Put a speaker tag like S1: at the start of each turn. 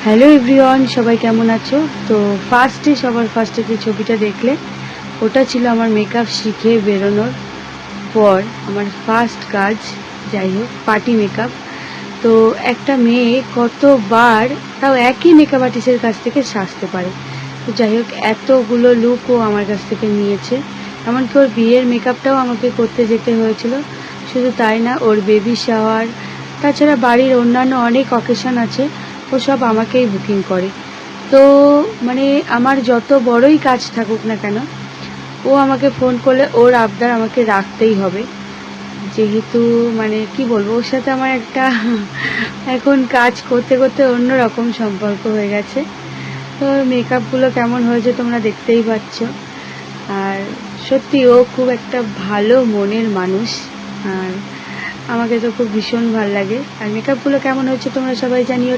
S1: Hello everyone, সবাই কেমন আছো? তো সবার ফার্স্টে যে ছবিটা দেখলে ওটা ছিল আমার মেকআপ শিখে বেরোনোর পর আমার ফার্স্ট কাজ। যাই হোক, পার্টি মেকআপ। তো একটা মেয়ে কতবার তাও একই মেকআপ আর্টিস্টের কাছ থেকে সাজতে পারে। তো যাই হোক, এতগুলো লুকও আমার কাছ থেকে নিয়েছে। এমনকি ওর বিয়ের মেকআপটাও আমাকে করতে যেতে হয়েছিল। শুধু তাই না, ওর বেবি শাওয়ার, তাছাড়া বাড়ির অন্যান্য অনেক অকেশন আছে, ও সব আমাকেই বুকিং করে। তো মানে আমার যত বড়ই কাজ থাকুক না কেন, ও আমাকে ফোন করলে ওর আবদার আমাকে রাখতেই হবে। যেহেতু মানে কি বলবো, ওর সাথে আমার একটা এখন কাজ করতে করতে অন্যরকম সম্পর্ক হয়ে গেছে। তো মেকআপগুলো কেমন হয়েছে তোমরা দেখতেই পাচ্ছ। আর সত্যি ও খুব একটা ভালো মনের মানুষ, আর আমাকে তো খুব ভীষণ ভালো লাগে। আর মেকআপগুলো কেমন হয়েছে তোমরা সবাই জানিও।